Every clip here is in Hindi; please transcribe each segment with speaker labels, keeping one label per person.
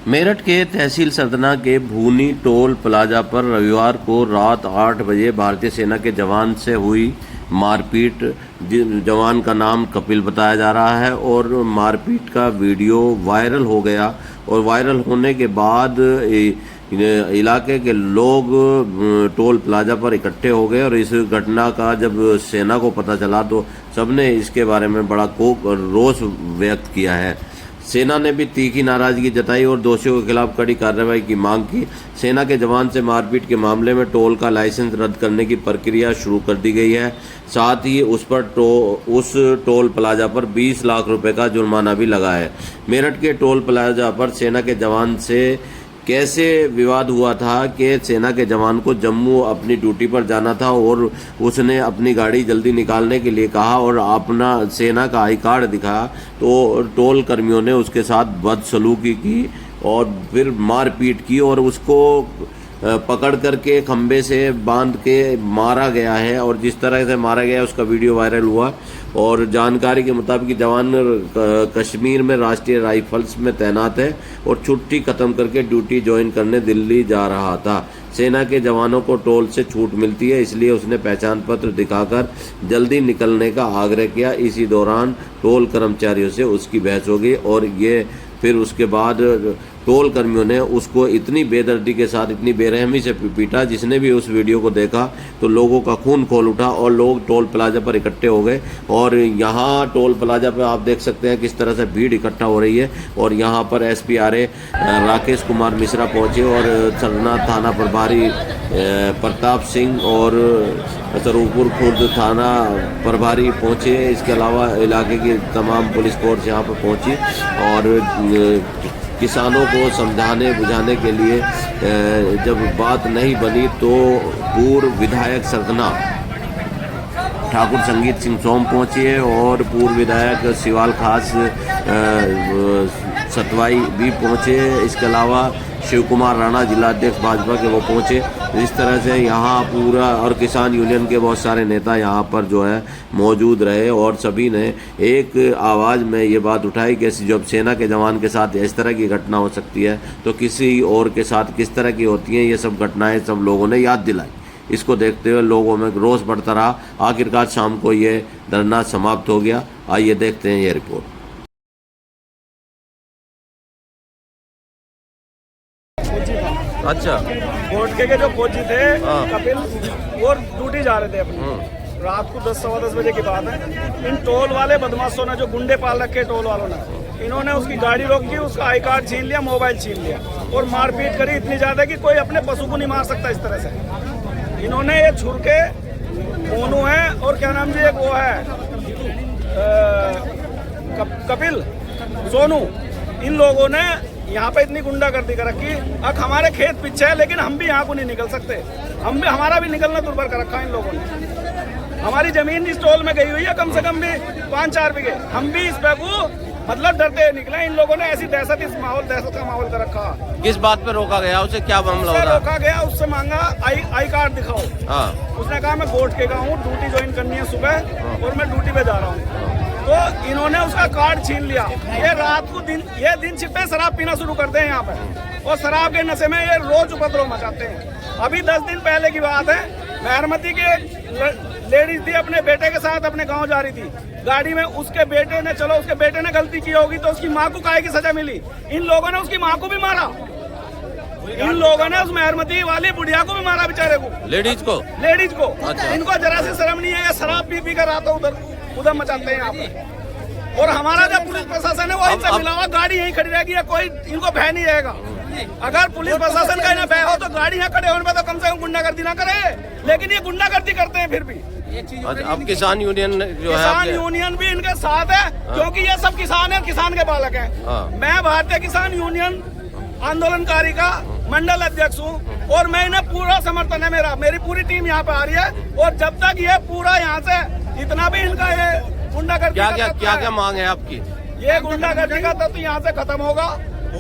Speaker 1: मेरठ के तहसील सरदना के भूनी टोल प्लाजा पर रविवार को रात 8 बजे भारतीय सेना के जवान से हुई मारपीट। जवान का नाम कपिल बताया जा रहा है और मारपीट का वीडियो वायरल हो गया और वायरल होने के बाद इलाके के लोग टोल प्लाजा पर इकट्ठे हो गए और इस घटना का जब सेना को पता चला तो सबने इसके बारे में बड़ा रोष व्यक्त किया है। सेना ने भी तीखी नाराजगी जताई और दोषियों के खिलाफ कड़ी कार्रवाई की मांग की। सेना के जवान से मारपीट के मामले में टोल का लाइसेंस रद्द करने की प्रक्रिया शुरू कर दी गई है। साथ ही उस टोल प्लाजा पर 20 लाख रुपए का जुर्माना भी लगा है। मेरठ के टोल प्लाजा पर सेना के जवान से कैसे विवाद हुआ था कि सेना के जवान को जम्मू अपनी ड्यूटी पर जाना था और उसने अपनी गाड़ी जल्दी निकालने के लिए कहा और अपना सेना का आई कार्ड दिखाया तो टोल कर्मियों ने उसके साथ बदसलूकी की और फिर मारपीट की और उसको पकड़ करके खंबे से बांध के मारा गया है और जिस तरह से मारा गया उसका वीडियो वायरल हुआ। और जानकारी के मुताबिक जवान कश्मीर में राष्ट्रीय राइफल्स में तैनात है और छुट्टी खत्म करके ड्यूटी ज्वाइन करने दिल्ली जा रहा था। सेना के जवानों को टोल से छूट मिलती है इसलिए उसने पहचान पत्र दिखाकर जल्दी निकलने का आग्रह किया। इसी दौरान टोल कर्मचारियों से उसकी बहस हो गई और ये फिर उसके बाद टोल कर्मियों ने उसको इतनी बेदर्दी के साथ इतनी बेरहमी से पीटा। जिसने भी उस वीडियो को देखा तो लोगों का खून खोल उठा और लोग टोल प्लाजा पर इकट्ठे हो गए और यहाँ टोल प्लाजा पर आप देख सकते हैं किस तरह से भीड़ इकट्ठा हो रही है। और यहाँ पर SPRA राकेश कुमार मिश्रा पहुँचे और सरना थाना प्रभारी प्रताप सिंह और सरूपुर खुर्द थाना प्रभारी पहुँचे। इसके अलावा इलाके की तमाम पुलिस फोर्स यहाँ पर पहुँची और किसानों को समझाने बुझाने के लिए जब बात नहीं बनी तो पूर्व विधायक सरदना ठाकुर संगीत सिंह सोम पहुंचे और पूर्व विधायक शिवाल खास सतवाई भी पहुंचे। इसके अलावा शिव कुमार राणा जिला अध्यक्ष भाजपा के वो पहुंचे। इस तरह से यहाँ पूरा और किसान यूनियन के बहुत सारे नेता यहाँ पर जो है मौजूद रहे और सभी ने एक आवाज़ में ये बात उठाई कि जब सेना के जवान के साथ इस तरह की घटना हो सकती है तो किसी और के साथ किस तरह की होती हैं। ये सब घटनाएं सब लोगों ने याद दिलाई। इसको देखते हुए लोगों में रोष बढ़ता रहा। आखिरकार शाम को ये धरना समाप्त हो गया। आइए देखते हैं ये रिपोर्ट।
Speaker 2: अच्छा,
Speaker 3: कोर्ट के जो फौजी थे कपिल वो ड्यूटी जा रहे थे अपनी। रात को 10 सवा 10 बजे की बात है। इन टोल वाले बदमाशों ने जो गुंडे पाल रखे टोल वालों ने इन्होंने उसकी गाड़ी रोकी, उसका आई कार्ड छीन लिया, मोबाइल छीन लिया और मारपीट करी इतनी ज्यादा कि कोई अपने पशु को नहीं मार सकता इस तरह से। इन्होंने ये छुर के मोनू है और क्या नाम जी एक वो है कपिल सोनू, इन लोगों ने यहाँ पे इतनी गुंडागर्दी कर रखी। अब हमारे खेत पीछे है लेकिन हम भी यहाँ को नहीं निकल सकते। हमारा भी निकलना दुर्भर कर रखा है इन लोगों ने। हमारी जमीन इस टोल में गई हुई है कम से कम भी 5-4 बीघे। हम भी इस पे को मतलब डरते निकले। इन लोगों ने ऐसी दहशत का माहौल कर रखा।
Speaker 2: किस बात पे रोका गया? उसे क्या मामला हो रहा?
Speaker 3: रोका गया, उससे मांगा आई कार्ड दिखाओ। उसने कहा मैं कोर्ट के हूँ, ड्यूटी ज्वाइन करनी है सुबह और मैं ड्यूटी पे जा रहा हूँ। तो इन्होंने उसका कार्ड छीन लिया। ये रात को दिन छिपे शराब पीना शुरू करते हैं यहाँ पे और शराब के नशे में ये रोज उपद्रव मचाते हैं। अभी 10 दिन पहले की बात है, मेहरमती की लेडीज थी अपने बेटे के साथ अपने गांव जा रही थी। गाड़ी में उसके बेटे ने गलती की होगी तो उसकी माँ को काहे की सजा मिली। इन लोगों ने उसकी माँ को भी मारा। इन लोगों ने उस मेहरमती वाली बुढ़िया को भी मारा, बेचारे को, लेडीज को। अच्छा। इनको जरा सी शर्म नहीं है। शराब पी कर आता उधर मचाते हैं यहाँ पे। और हमारा जब पुलिस प्रशासन है वो इनसे मिला हुआ, गाड़ी यहीं खड़ी रहेगी, कोई इनको भय नहीं रहेगा। अगर पुलिस प्रशासन का इन्हें भय हो तो गाड़ी यहाँ खड़े होने पर तो कम से कम गुंडागर्दी ना करे, लेकिन ये गुंडागर्दी करते हैं फिर भी।
Speaker 2: अब किसान यूनियन जो है,
Speaker 3: किसान यूनियन भी इनके साथ है क्योंकि ये सब किसान है, किसान के बालक है। मैं भारतीय किसान यूनियन आंदोलनकारी का मंडल अध्यक्ष हूँ और मैं इन्हें पूरा समर्थन है। मेरी पूरी टीम यहाँ पे आ रही है और जब तक ये पूरा यहाँ से इतना भी इनका ये गुंडागर्दी
Speaker 2: क्या मांग है आपकी?
Speaker 3: ये गुंडागर्दी का तत्व यहाँ से खत्म होगा,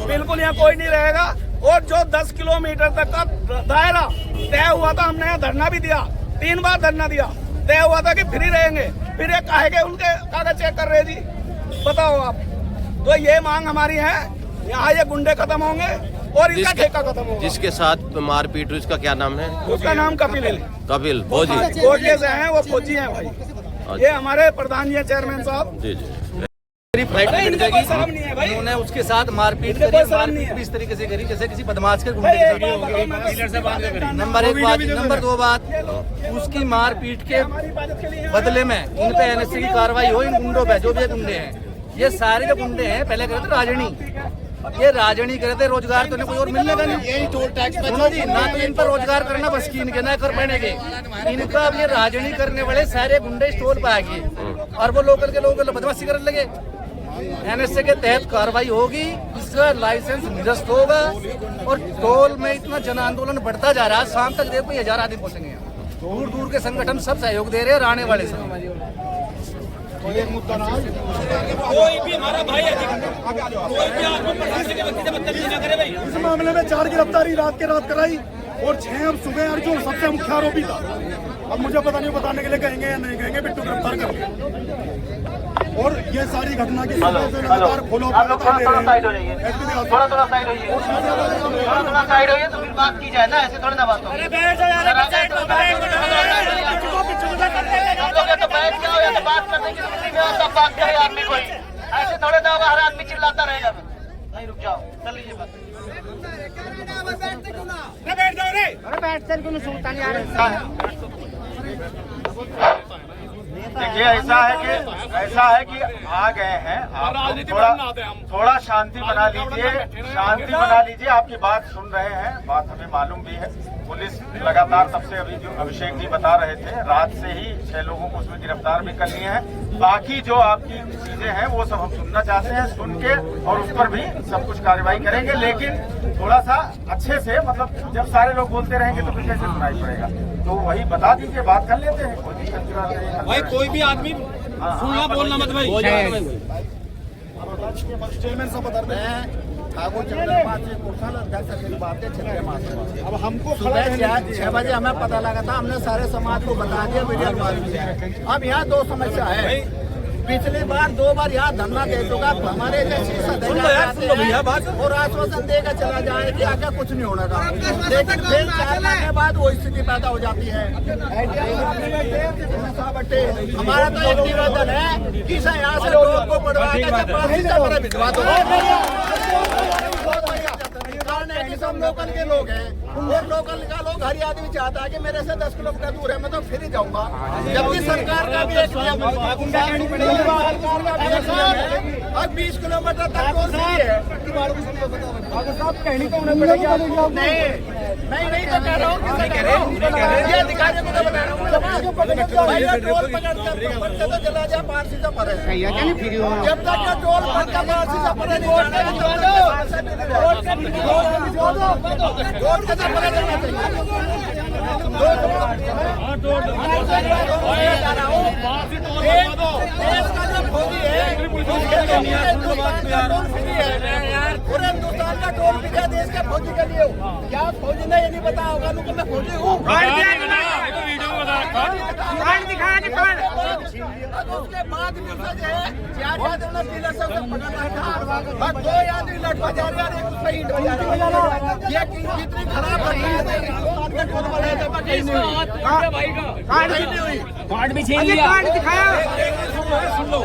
Speaker 3: बिल्कुल यहाँ कोई नहीं रहेगा। और जो 10 किलोमीटर तक का दायरा तय हुआ था, हमने यहाँ धरना भी दिया, 3 बार धरना दिया। तय हुआ था कि फ्री रहेंगे, फिर ये काहे के उनके कागज चेक कर रहे जी, बताओ आप। तो ये मांग हमारी है यहाँ ये गुंडे खत्म होंगे और इनका ठेका खत्म होगा।
Speaker 2: जिसके साथ मारपीट हुई उसका क्या नाम है?
Speaker 3: उसका नाम कपिल है।
Speaker 2: कपिल फौजी।
Speaker 3: कोटे से हैं, वो फौजी हैं भाई। ये हमारे प्रधान जी चेयरमैन साहब।
Speaker 2: जी जी।
Speaker 4: फ्लाइट टिकट
Speaker 3: इनका कोई शर्म नहीं है भाई।
Speaker 4: उन्होंने उसके साथ मारपीट
Speaker 3: इनका
Speaker 4: करी,
Speaker 3: कोई शर्म नहीं
Speaker 4: मारपीट
Speaker 3: है।
Speaker 4: भी इस तरीके से करी जैसे किसी बदमाश के गुंडे
Speaker 3: भाई,
Speaker 4: के
Speaker 3: एक
Speaker 4: साथ
Speaker 3: बात बताओ, मैं तो
Speaker 4: नंबर एक बात। नंबर दो बात, उसकी मारपीट के
Speaker 3: हमारी इबादत के लिए
Speaker 4: बदले में इन पे एनएसए की कार्रवाई हो, इन गुंडों पे, जो भी ये गुंडे हैं, ये सारे जो गुंडे हैं पहले करे थे राजनी, ये राजनी करे थे, रोजगार तो इन्हें कोई और मिलने का नहीं। यही टोल टैक्स सुनो जी, ना तो इन पर रोजगार करना बस की इनके, ना कर पाने के इनका। अब ये राजनी करने वाले सारे गुंडे स्टोर पे आ गए और वो लोकल के लोग बदमाशी करने लगे। एनएसए के तहत कार्रवाई होगी, इसका लाइसेंस निरस्त होगा और टोल में इतना जन आंदोलन बढ़ता जा रहा है। शाम तक देखो 1000 आदमी पहुंचेंगे यहाँ। दूर दूर के संगठन सब सहयोग दे रहे हैं और आने वाले समय।
Speaker 5: कोई भी हमारा भाई है, कोई भी आदमी प्रशासन के व्यक्ति से बदतमीजी न करे भाई।
Speaker 6: इस मामले में 4 गिरफ्तारी रात के रात कराई और 6 अब सुबह और जो सबसे मुख्य आरोपी था, अब मुझे पता नहीं बताने के लिए कहेंगे या नहीं कहेंगे, बिट्टू गिरफ्तार कर लिया। और ये सारी घटना की लगातार फॉलो
Speaker 7: आप लोग थोड़ा साइड हो जाइए, थोड़ा साइड होइए, थोड़ा साइड होइए तो फिर बात की जाए ना, ऐसे थोड़ी ना बात हो। अरे बैठ जाओ यार, साइड में बैठ तो बैठ जाओ या तो बात करने की स्थिति में हो तब बात करे आदमी कोई, ऐसे थोड़े ना होगा, हर आदमी चिल्लाता रहेगा। नहीं रुक जाओ, कर लीजिए बात।
Speaker 3: बैठ जाओ रे।
Speaker 7: अरे बैठते क्यों सुल्तान यार? देखिए ऐसा है कि आ गए हैं आप, थोड़ा शांति बना लीजिए। आपकी बात सुन रहे हैं, बात हमें मालूम भी है। पुलिस लगातार सबसे अभी जो अभिषेक जी बता रहे थे, रात से ही 6 लोगों को उसमें गिरफ्तार भी कर लिए हैं। बाकी जो आपकी चीजें हैं वो सब हम सुनना चाहते हैं, सुन के और उस पर भी सब कुछ कार्रवाई करेंगे। लेकिन थोड़ा सा अच्छे से, मतलब जब सारे लोग बोलते रहेंगे तो फिर कैसे सुनाई पड़ेगा, तो वही बता दीजिए, बात कर लेते हैं, कोई दिक्कत की बात नहीं है।
Speaker 5: भाई कोई भी आदमी सुनना बोलना मत भाई।
Speaker 6: चेयरमैन साहब बता रहे हैं अब हमको
Speaker 8: सुबह 6 बजे हमें पता लगा था, हमने सारे समाज को बता दिया, मीडिया को। अब यहाँ 2 समस्या है। पिछली बार 2 बार यहाँ धरना दे चुका, हमारे जैसे और आश्वासन देकर चला जाए कि आगे कुछ नहीं होने का, लेकिन फिर 4 लाख के बाद वो स्थिति पैदा हो जाती है। हमारा तो एक निवेदन है कि यहाँ से लोगों को बढ़वा के भिजवा दो। सब लोकल के लोग हैं और लोकल का लोग, हर आदमी चाहता है कि मेरे से 10 किलोमीटर दूर है, मैं तो फिर ही जाऊंगा। जबकि सरकार का भी एक नियम है, और 20 किलोमीटर तक टोल फ्री है। नहीं तो कह रहा हूँ, ये अधिकारियों को तो बता रहा हूँ, टोल पकड़ते तो चला जाए पारसी से परे। जब तक ये टोल पकड़ पारसी से परे नहीं पूरे हिंदुस्तान का टोल पिछले देश के फौजी के लिए हो, क्या फौजी ने ये नहीं पता होगा कि मैं फौजी हूँ? उसके बाद भी जो है 4 आदमी डीलर से पकड़ रखा और 2 आदमी लटवा जा रहे हैं, उसमें ईंट बजा रहे हैं। ये कितनी खराब
Speaker 5: कार्ड भी छीन लिया। कार्ड दिखाया। सुन लो,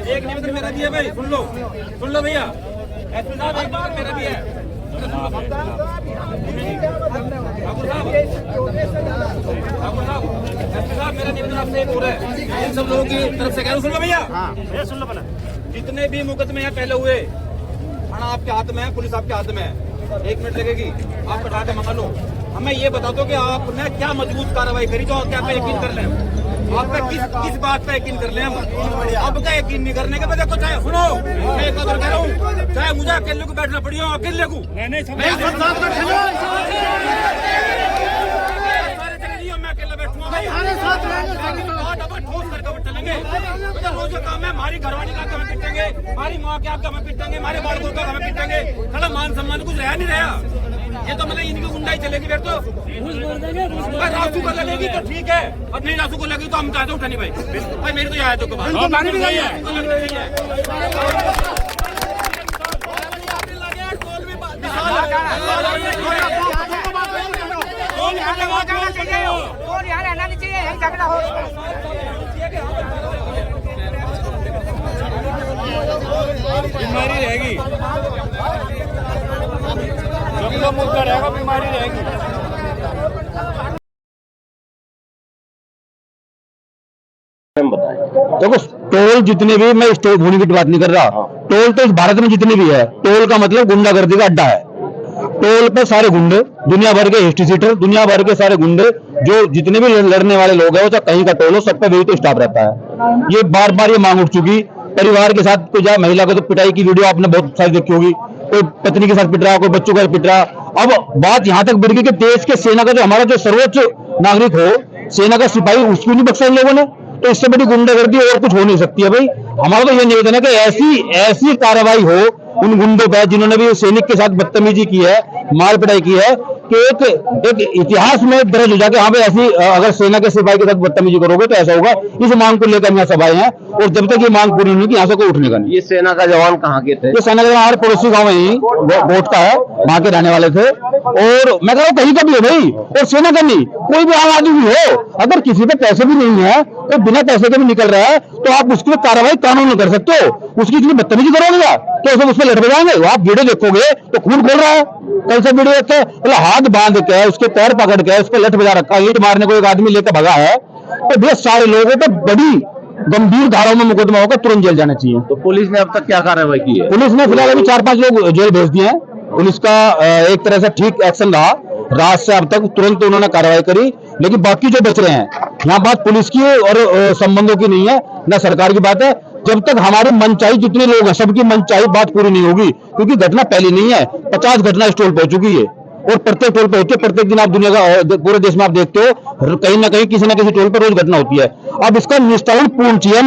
Speaker 5: एक निवेदन मेरा भी है भाई, सुन लो भैया, एसपी साहब एक बार मेरा भी है। मेरा निवेदन आपसे एक और है, इन सब लोगों की तरफ से कह रहा हूँ, सुन लो भैया, सुन लो पहले। जितने भी मुकदमे यहाँ पहले हुए, थाना आपके हाथ में है, पुलिस आपके हाथ में है, 1 मिनट लगेगी, आप कटा के मंगा लो। हमें ये बता दो कि आपने क्या मजबूत कार्रवाई करी जो क्या पे यकीन कर लें, आप पे किस बात पे यकीन कर लें हम। अब का यकीन नहीं करने के बाद देखो, चाहे सुनो, मैं एक बार कह रहा हूँ, चाहे मुझे अकेले को बैठना पड़ी हो, अकेले को मैं अकेले बैठूंगा, ठोस करके चलेंगे। रोज का काम है, हमारी घरवाली का हमें पिटेंगे, हमारी माँ के आपका हमें पिटेंगे, हमारे बालकों का हमें पिटेंगे, थोड़ा मान सम्मान कुछ रहा नहीं रहा। ये तो मतलब इनकी गुंडाई चलेगी फिर तो भाई रासू को लगेगी तो ठीक है और नहीं रासू को लगेगी तो हम चाहते उठानी भाई भाई मेरी तो यहाँ है तो
Speaker 9: यहाँ रहना नहीं चाहिए, यही झगड़ा हो।
Speaker 5: बीमारी रहेगी जब मुद्दा रहेगा बीमारी रहेगी।
Speaker 10: देखो टोल जितने भी, मैं स्टेट होने की बात नहीं कर रहा, टोल तो इस भारत में जितने भी है, टोल का मतलब गुंडागर्दी का अड्डा है। टोल पे सारे गुंडे, दुनिया भर के हिस्ट्री सीटर, दुनिया भर के सारे गुंडे, जो जितने भी लड़ने वाले लोग हैं, वो चाहे कहीं का टोल हो, सब पे वही तो स्टाफ रहता है। ये बार बार ये मांग उठ चुकी, परिवार के साथ कोई जाए, महिला को तो पिटाई की वीडियो आपने बहुत सारी देखी होगी, कोई पत्नी के साथ पिट रहा, कोई बच्चों का पिट रहा। अब बात यहाँ तक बढ़ गई कि देश के सेना का जो हमारा जो सर्वोच्च नागरिक हो, सेना का सिपाही, उसको नहीं बख्शा इन लोगों ने। तो इससे बड़ी गुंडागर्दी और कुछ हो नहीं सकती है भाई। हमारा तो ये निवेदन है कि ऐसी कार्रवाई हो उन गुंडों पर जिन्होंने भी सैनिक के साथ बदतमीजी की है, मार पिटाई की है, कि एक इतिहास में दर्ज हो जाके हाँ भाई ऐसी अगर सेना के सिपाही के साथ बदतमीजी करोगे तो ऐसा होगा। इस मांग को लेकर यहाँ सभा हैं और जब तक ये मांग पूरी नहीं होगी यहाँ से कोई उठने का नहीं।
Speaker 1: ये सेना का जवान कहाँ के थे?
Speaker 10: ये सेना का हमारे पड़ोसी गाँव में ही वोट का है, वहाँ के रहने वाले थे। और मैं कह रहा हूँ कहीं का भी है भाई, और सेना का नहीं, कोई भी आम आदमी हो, अगर किसी पे पैसे भी नहीं है तो बिना पैसे के भी निकल रहा है तो आप उसकी कार्रवाई कानून में कर सकते हो। उसकी इतनी बदतमीजी करोगे तो उस पर लड़ बजाएंगे। आप वीडियो देखोगे तो खून खोल रहा है, कल से वीडियो देखते मतलब हाथ बांध के उसके पैर पकड़ के उस पर लठ बजा रखा, ईंट मारने को एक आदमी लेकर भगा है। तो बहुत सारे लोगों पर बड़ी गंभीर धाराओं में मुकदमा होकर तुरंत जेल जाना चाहिए।
Speaker 1: तो पुलिस ने अब तक क्या कार्रवाई की है?
Speaker 10: पुलिस ने फिलहाल अभी 4-5 लोग जेल भेज दिए हैं। पुलिस का एक तरह से ठीक एक्शन रहा, रात से अब तक तुरंत उन्होंने कार्रवाई करी। लेकिन बाकी जो बच रहे हैं, यहाँ बात पुलिस की और संबंधों की नहीं है, न सरकार की बात है। जब तक हमारे मनचाही जितने लोग हैं सबकी मनचाही बात पूरी नहीं होगी, क्योंकि घटना पहली नहीं है, 50 घटना इस टोल पे हो चुकी है और प्रत्येक टोल पे होती है। प्रत्येक दिन आप दुनिया का पूरे देश में आप देखते हो कहीं ना कहीं किसी न किसी टोल पर रोज घटना होती है। अब इसका निष्ठावन पूर्ण चाहिए।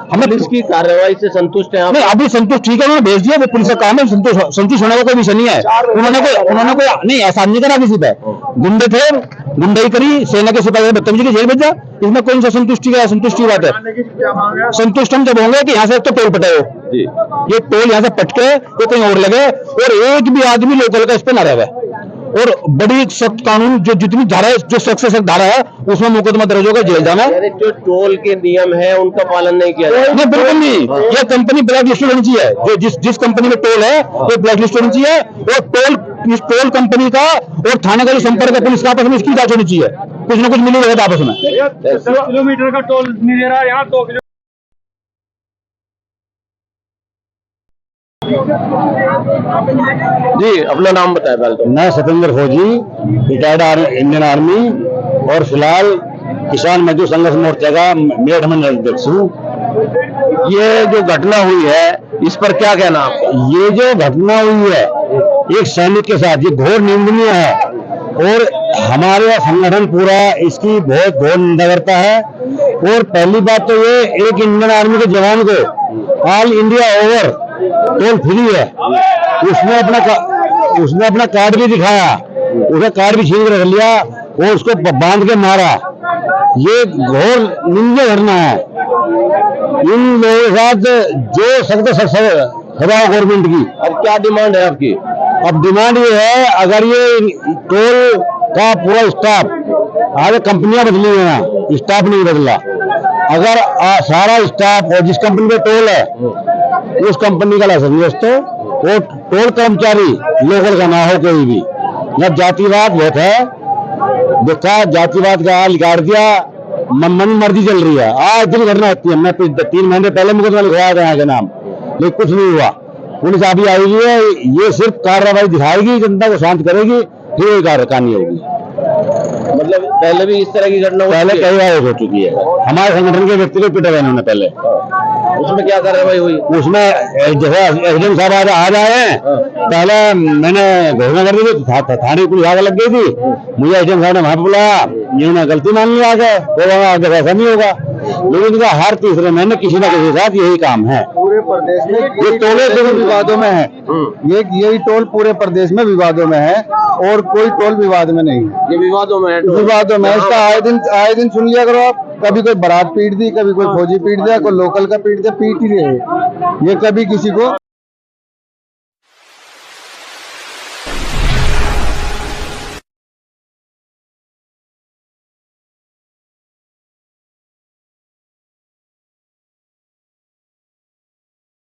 Speaker 10: हमें
Speaker 1: पुलिस की कार्रवाई से संतुष्ट है आप?
Speaker 10: नहीं, अभी संतुष्ट ठीक है, उन्होंने भेज दिया, वो पुलिस का काम है, संतुष्ट होने का कोई विषय नहीं है। उन्होंने कोई नहीं ऐसा नहीं करा किसी पे, गुंडे थे, गुंडाई करी, सेना के सिपाही बदतमीजी की जेल भेजा, इसमें कौन सा संतुष्टि का संतुष्टि बात है? संतुष्ट हम जब होंगे कि यहाँ से तो टोल पटे हो, ये टोल यहाँ से पटके ये कहीं और लगे और एक भी आदमी लोकल का इस पे न रहे, और बड़ी सख्त कानून जो जितनी धारा है, जो सख्त से सख्त धारा है उसमें मुकदमा दर्ज होगा, जेल जाना।
Speaker 1: जो टोल के नियम है उनका पालन नहीं किया जाए?
Speaker 10: नहीं, बिल्कुल नहीं। ये कंपनी ब्लैक लिस्ट होनी चाहिए, जो जिस कंपनी में टोल है वो ब्लैक लिस्ट होनी चाहिए, और टोल कंपनी का और थाने का जो संपर्क है पुलिस का आपस में इसकी जांच होनी चाहिए। कुछ न कुछ मिली रहेगा आपस में।
Speaker 5: 10 किलोमीटर का टोल नहीं दे रहा है, यहाँ 2 किलोमीटर।
Speaker 1: जी अपना नाम बताए पहले तो।
Speaker 10: मैं सतेंद्र फौजी, रिटायर्ड इंडियन आर्मी और फिलहाल किसान मजदूर संघर्ष मोर्चा का मेरठ मंडल अध्यक्ष हूँ।
Speaker 1: ये जो घटना हुई है इस पर क्या कहना आपका?
Speaker 10: ये जो घटना हुई है एक सैनिक के साथ, ये घोर निंदनीय है और हमारे संगठन पूरा इसकी बहुत घोर निंदा करता है। और पहली बात तो ये एक इंडियन आर्मी के जवान को all India over toll free है, उसने अपना कार्ड भी दिखाया, उसका कार्ड भी छीन कर रख लिया और उसको बांध के मारा। ये घोर निंदनीय घटना है। इन लोगों के साथ जो सख्त सजा गवर्नमेंट की।
Speaker 1: अब क्या डिमांड है आपकी?
Speaker 10: अब डिमांड ये है, अगर ये टोल का पूरा स्टाफ, आज कंपनियां बदली हुई हैं, स्टाफ नहीं बदला, अगर सारा स्टाफ और जिस कंपनी पे टोल है उस कंपनी का लाइसेंस दोस्तों, वो टोल कर्मचारी लोकल का ना हो कोई भी। जब जातिवाद बहुत है, देखा जातिवाद का हाल गाड़ दिया, मन मर्जी चल रही है। आज दिन घटना होती है, मैं 3 महीने पहले मुकदमा लिखवाया था यहाँ के नाम, लेकिन कुछ नहीं हुआ। पुलिस अभी आई हुई है, ये सिर्फ कार्रवाई दिखाएगी, जनता को शांत करेगी, फिर कोई कार्रवाई होगी।
Speaker 1: मतलब पहले भी इस तरह की घटना
Speaker 10: पहले कई बार हो चुकी है। हमारे संगठन के व्यक्ति को पिटा हुआ इन्होंने पहले।
Speaker 1: उसमें क्या कार्रवाई हुई?
Speaker 10: उसमें जैसे एसडीएम साहब आ जाए हैं, पहले मैंने घोषणा कर दी थी, थाने पुलिस आगे लग गई थी, मुझे एसडीएम साहब ने वहां बुलाया, इन्होंने गलती मान ली, आगे ऐसा नहीं होगा, लेकिन इनका हर तीसरे महीने किसी न किसी के साथ यही काम है।
Speaker 6: पूरे प्रदेश में
Speaker 10: ये टोले दोनों विवादों में है,
Speaker 6: यही टोल पूरे प्रदेश में विवादों में है और कोई टोल विवाद में नहीं है।
Speaker 1: ये विवादों में है,
Speaker 6: विवादों में इसका आए दिन सुन लिया करो आप। कभी कोई बारात पीट दी, कभी कोई फौजी पीट दिया, कोई लोकल का पीट दिया, पीट ही रहे। ये कभी किसी को